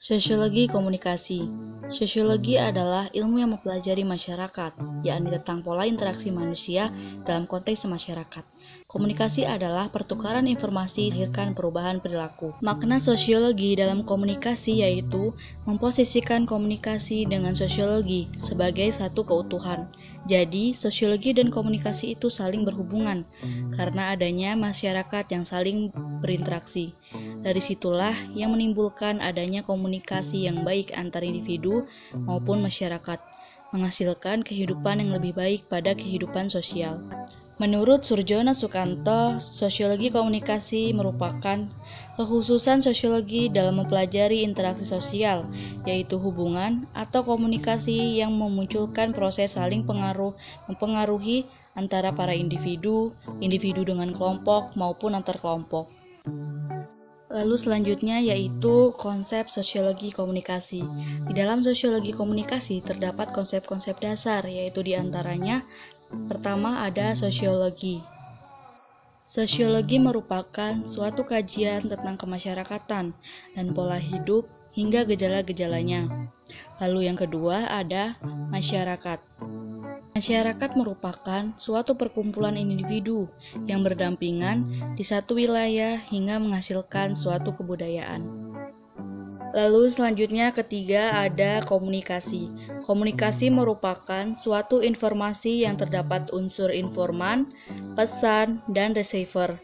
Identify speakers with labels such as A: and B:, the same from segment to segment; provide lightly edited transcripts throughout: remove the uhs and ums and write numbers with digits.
A: Sosiologi komunikasi. Sosiologi adalah ilmu yang mempelajari masyarakat, yakni tentang pola interaksi manusia dalam konteks masyarakat. Komunikasi adalah pertukaran informasi melahirkan perubahan perilaku. Makna sosiologi dalam komunikasi yaitu memposisikan komunikasi dengan sosiologi sebagai satu keutuhan. Jadi, sosiologi dan komunikasi itu saling berhubungan karena adanya masyarakat yang saling berinteraksi. Dari situlah yang menimbulkan adanya komunikasi yang baik antar individu maupun masyarakat, menghasilkan kehidupan yang lebih baik pada kehidupan sosial. Menurut Surjono Sukanto, sosiologi komunikasi merupakan kekhususan sosiologi dalam mempelajari interaksi sosial, yaitu hubungan atau komunikasi yang memunculkan proses saling mempengaruhi antara para individu, individu dengan kelompok maupun antar kelompok. Lalu selanjutnya yaitu konsep sosiologi komunikasi. Di dalam sosiologi komunikasi terdapat konsep-konsep dasar, yaitu diantaranya pertama ada sosiologi. Sosiologi merupakan suatu kajian tentang kemasyarakatan dan pola hidup hingga gejala-gejalanya. Lalu yang kedua ada masyarakat. Masyarakat merupakan suatu perkumpulan individu yang berdampingan di satu wilayah hingga menghasilkan suatu kebudayaan. Lalu selanjutnya ketiga ada komunikasi. Komunikasi merupakan suatu informasi yang terdapat unsur informan, pesan, dan receiver,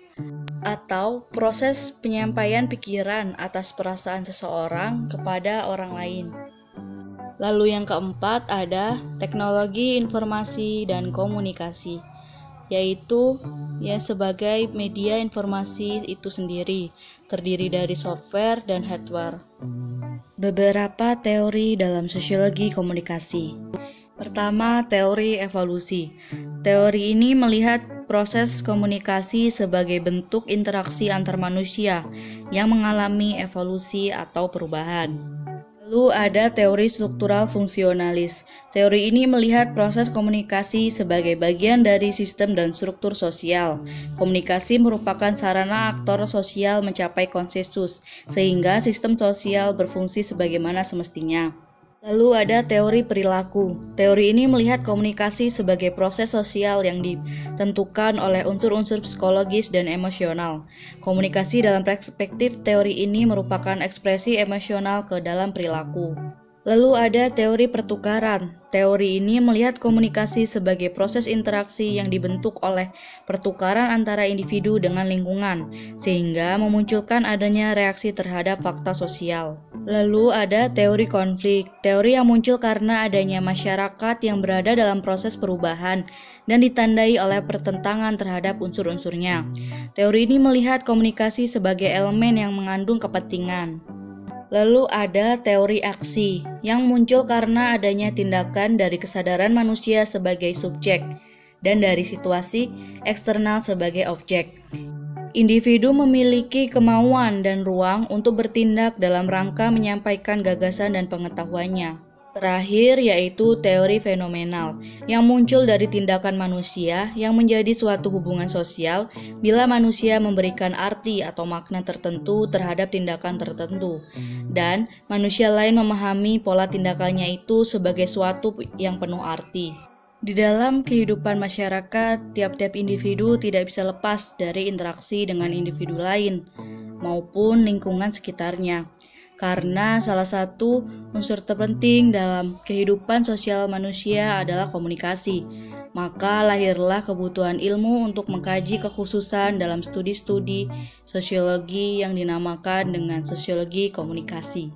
A: atau proses penyampaian pikiran atas perasaan seseorang kepada orang lain. Lalu yang keempat ada teknologi informasi dan komunikasi, yaitu sebagai media informasi itu sendiri, terdiri dari software dan hardware. Beberapa teori dalam sosiologi komunikasi. Pertama, teori evolusi. Teori ini melihat proses komunikasi sebagai bentuk interaksi antar manusia yang mengalami evolusi atau perubahan. Lalu ada teori struktural fungsionalis. Teori ini melihat proses komunikasi sebagai bagian dari sistem dan struktur sosial. Komunikasi merupakan sarana aktor sosial mencapai konsensus, sehingga sistem sosial berfungsi sebagaimana semestinya. Lalu ada teori perilaku. Teori ini melihat komunikasi sebagai proses sosial yang ditentukan oleh unsur-unsur psikologis dan emosional. Komunikasi dalam perspektif teori ini merupakan ekspresi emosional ke dalam perilaku. Lalu ada teori pertukaran. Teori ini melihat komunikasi sebagai proses interaksi yang dibentuk oleh pertukaran antara individu dengan lingkungan, sehingga memunculkan adanya reaksi terhadap fakta sosial. Lalu ada teori konflik. Teori yang muncul karena adanya masyarakat yang berada dalam proses perubahan dan ditandai oleh pertentangan terhadap unsur-unsurnya. Teori ini melihat komunikasi sebagai elemen yang mengandung kepentingan. Lalu ada teori aksi, yang muncul karena adanya tindakan dari kesadaran manusia sebagai subjek dan dari situasi eksternal sebagai objek. Individu memiliki kemauan dan ruang untuk bertindak dalam rangka menyampaikan gagasan dan pengetahuannya. Terakhir yaitu teori fenomenal, yang muncul dari tindakan manusia yang menjadi suatu hubungan sosial bila manusia memberikan arti atau makna tertentu terhadap tindakan tertentu, dan manusia lain memahami pola tindakannya itu sebagai suatu yang penuh arti. Di dalam kehidupan masyarakat, tiap-tiap individu tidak bisa lepas dari interaksi dengan individu lain maupun lingkungan sekitarnya. Karena salah satu unsur terpenting dalam kehidupan sosial manusia adalah komunikasi, maka lahirlah kebutuhan ilmu untuk mengkaji kekhususan dalam studi-studi sosiologi yang dinamakan dengan sosiologi komunikasi.